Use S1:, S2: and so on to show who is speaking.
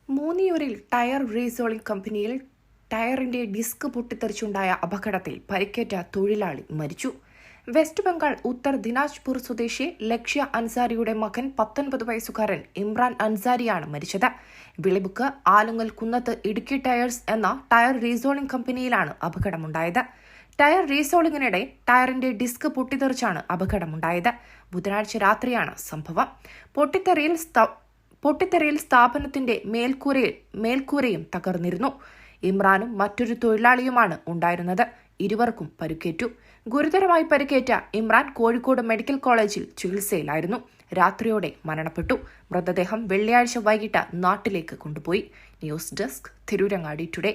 S1: മൂന്നിയൂരിൽ tyre resoling കമ്പനിയിൽ ടയറിന്റെ disk പൊട്ടിത്തെറിച്ചുണ്ടായ അപകടത്തിൽ പരിക്കേറ്റ തൊഴിലാളി മരിച്ചു. വെസ്റ്റ് ബംഗാൾ ഉത്തർ ദിനാജ്പൂർ സ്വദേശി ലക്ഷ്യ അൻസാരിയുടെ മകൻ 19 വയസ്സുകാരൻ ഇമ്രാൻ അൻസാരിയാണ് മരിച്ചത്. വിളിബുക്ക് ആലുങ്ങൽ കുന്നത്ത് ഇടുക്കി ടയേഴ്സ് എന്ന ടയർ റീസോളിംഗ് കമ്പനിയിലാണ് അപകടമുണ്ടായത്. ടയർ റീസോളിംഗിനിടെ ടയറിന്റെ ഡിസ്ക് പൊട്ടിത്തെറിച്ചാണ് അപകടമുണ്ടായത്. ബുധനാഴ്ച രാത്രിയാണ് സംഭവം. പൊട്ടിത്തെറിയിൽ സ്ഥാപനത്തിന്റെ മേൽക്കൂരയും തകർന്നിരുന്നു. ഇമ്രാനും മറ്റൊരു തൊഴിലാളിയുമാണ് ഉണ്ടായിരുന്നത്. ഇരുവർക്കും പരിക്കേറ്റു. ഗുരുതരമായി പരിക്കേറ്റ ഇമ്രാൻ കോഴിക്കോട് മെഡിക്കൽ കോളേജിൽ ചികിത്സയിലായിരുന്നു. രാത്രിയോടെ മരണപ്പെട്ടു. മൃതദേഹം വെള്ളിയാഴ്ച വൈകിട്ട് നാട്ടിലേക്ക് കൊണ്ടുപോയി. News desk, Tirurangadi today.